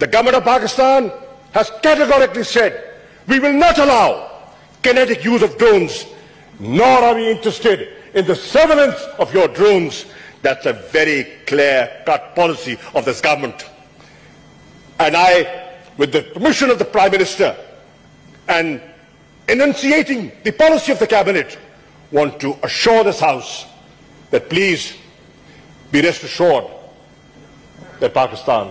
The government of Pakistan has categorically said we will not allow kinetic use of drones, nor are we interested in the surveillance of your drones. That's a very clear-cut policy of this government. And I, with the permission of the Prime Minister and enunciating the policy of the Cabinet, want to assure this House that please be rest assured that Pakistan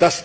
10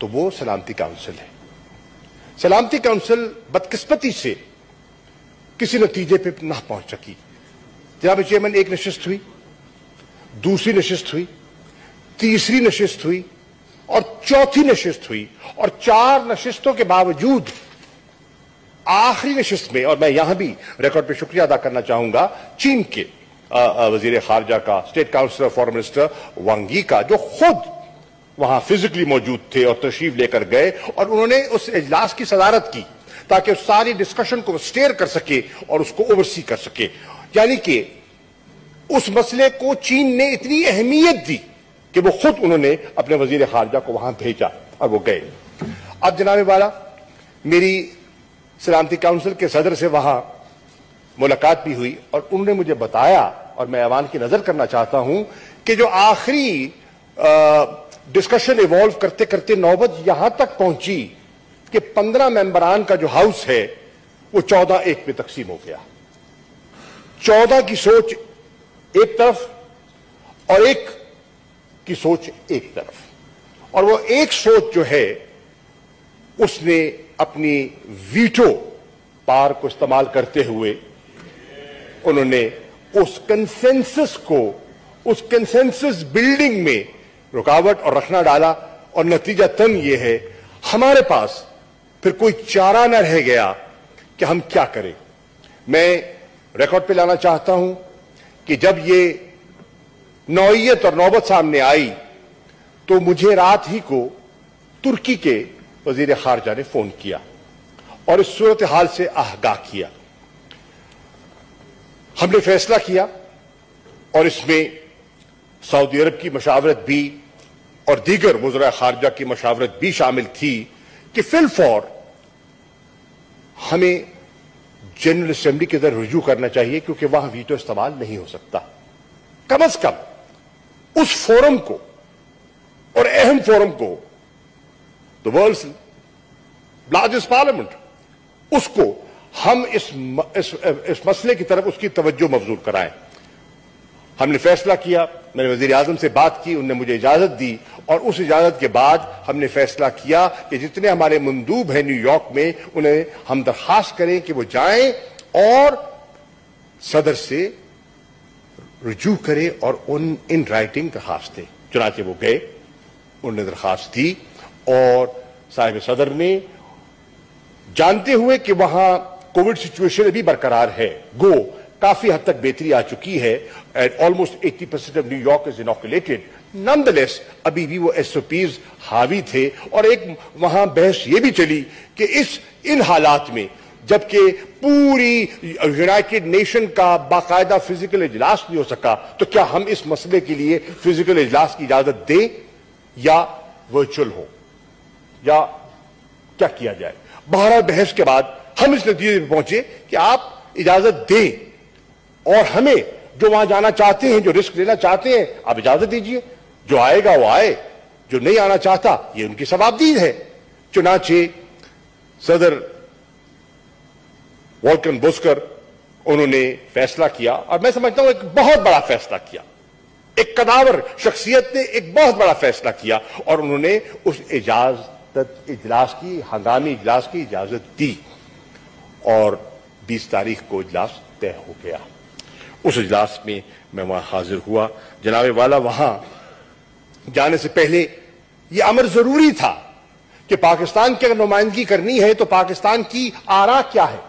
تو وہ سلامتی council ہے. سلامتی council بدقسمتی سے کسی نتیجے پہ نہ پہنچ سکی. جناب چیئرمین، ایک نشست ہوئی، دوسری نشست ہوئی، تیسری نشست ہوئی اور چوتھی نشست ہوئی، اور 4 نشستوں کے باوجود آخری نشست میں، اور میں یہاں بھی ریکارڈ پہ شکریہ ادا کرنا چاہوں گا چین کے وزیر خارجہ کا، اسٹیٹ کاؤنسلر فارن منسٹر وانگ یی کا، جو خود وہاں فزیکلی موجود تھے اور تشریف لے کر گئے، اور انہوں نے اس اجلاس کی صدارت کی تاکہ اس ساری ڈسکشن کو سٹیئر کر سکے اور اس کو اوورسی کر سکے. یعنی کہ اس مسئلے کو چین نے اتنی اہمیت دی کہ وہ خود انہوں نے اپنے وزیر خارجہ کو وہاں بھیجا اور وہ گئے. اب جناب والا، میری سلامتی کونسل کے صدر سے وہاں ملاقات بھی ہوئی، اور انہوں نے مجھے بتایا، اور میں ایوان کی نظر کرنا چاہتا ہوں کہ جو آخری ڈسکشن ایوالو کرتے کرتے نوبت یہاں تک پہنچی کہ 15 ممبران کا جو ہاؤس ہے وہ 14-1 میں تقسیم ہو گیا. 14 کی سوچ ایک طرف اور 1 کی سوچ ایک طرف، اور وہ ایک سوچ جو ہے اس نے اپنی ویٹو پار کو استعمال کرتے ہوئے انہوں نے اس کنسنسس کو، اس کنسنسس بلڈنگ میں رکاوٹ اور رکھنا ڈالا، اور نتیجہ تن یہ ہے ہمارے پاس پھر کوئی چارہ نہ رہ گیا کہ ہم کیا کریں. میں ریکارڈ پہ لانا چاہتا ہوں کہ جب یہ نوعیت اور نوبت سامنے آئی تو مجھے رات ہی کو ترکی کے وزیر خارجہ نے فون کیا اور اس صورتحال سے آگاہ کیا. ہم نے فیصلہ کیا، اور اس میں سعودی عرب کی مشاورت بھی اور دیگر وزراء خارجہ کی مشاورت بھی شامل تھی کہ فی الفور ہمیں جنرل اسمبلی کے در رجوع کرنا چاہیے، کیونکہ وہاں ویٹو استعمال نہیں ہو سکتا. کم از کم اس فورم کو، اور اہم فورم کو، the world's largest parliament، اس کو ہم اس مسئلے کی طرف اس کی توجہ مبذول کرائیں. ہم نے فیصلہ کیا، میں نے وزیر اعظم سے بات کی، انہوں نے مجھے اجازت دی، اور اس اجازت کے بعد ہم نے فیصلہ کیا کہ جتنے ہمارے مندوب ہیں نیو یارک میں انہیں ہم درخواست کریں کہ وہ جائیں اور صدر سے رجوع کریں اور ان رائٹنگ درخواست دیں. چنانچہ وہ گئے، انہوں نے درخواست دی، اور صاحب صدر نے جانتے ہوئے کہ وہاں کووڈ سچویشن ابھی برقرار ہے، گو کافی حد تک بہتری آ چکی ہے، almost 80% of New York is inoculated. Nonetheless ابھی بھی وہ SOPs حاوی تھے، اور ایک وہاں بحث یہ بھی چلی کہ ان حالات میں جبکہ پوری یونائٹڈ نیشن کا باقاعدہ فزیکل اجلاس نہیں ہو سکا تو کیا ہم اس مسئلے کے لیے فزیکل اجلاس کی اجازت دیں یا ورچوئل ہو، یا کیا کیا جائے. بہرحال بحث کے بعد ہم اس نتیجے پہ پہنچے کہ آپ اجازت دیں، اور ہمیں جو وہاں جانا چاہتے ہیں، جو رسک لینا چاہتے ہیں، آپ اجازت دیجئے، جو آئے گا وہ آئے، جو نہیں آنا چاہتا یہ ان کی ثوابدید ہے. چنانچہ صدر والکن بوسکر انہوں نے فیصلہ کیا، اور میں سمجھتا ہوں ایک بہت بڑا فیصلہ کیا، ایک قداور شخصیت نے ایک بہت بڑا فیصلہ کیا، اور انہوں نے اس اجلاس کی، ہنگامی اجلاس کی اجازت دی، اور 20 تاریخ کو اجلاس طے ہو گیا. اس اجلاس میں میں وہاں حاضر ہوا. جناب والا، وہاں جانے سے پہلے یہ امر ضروری تھا کہ پاکستان کی اگر نمائندگی کرنی ہے تو پاکستان کی آراء کیا ہے،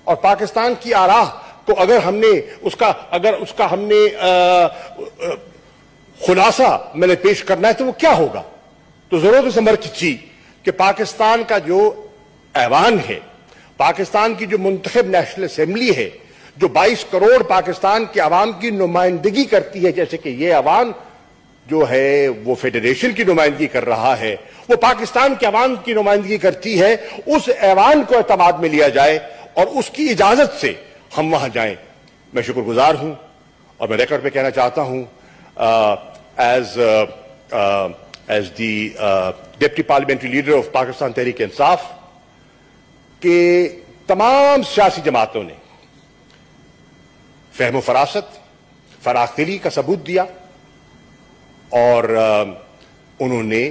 اور پاکستان کی آراء کو اگر ہم نے اس کا ہم نے خلاصہ میں نے پیش کرنا ہے تو وہ کیا ہوگا. تو ضرورت اس امر کی تھی کہ پاکستان کا جو ایوان ہے، پاکستان کی جو منتخب نیشنل اسمبلی ہے، جو 22 کروڑ پاکستان کے عوام کی نمائندگی کرتی ہے، جیسے کہ یہ عوام جو ہے وہ فیڈریشن کی نمائندگی کر رہا ہے، وہ پاکستان کے عوام کی نمائندگی کرتی ہے، اس ایوان کو اعتماد میں لیا جائے اور اس کی اجازت سے ہم وہاں جائیں. میں شکر گزار ہوں، اور میں ریکارڈ پہ کہنا چاہتا ہوں as the deputy parliamentary leader of Pakistan Tehreek Insaf کہ تمام سیاسی جماعتوں نے فہم و فراست، فراخ دلی کا ثبوت دیا، اور انہوں نے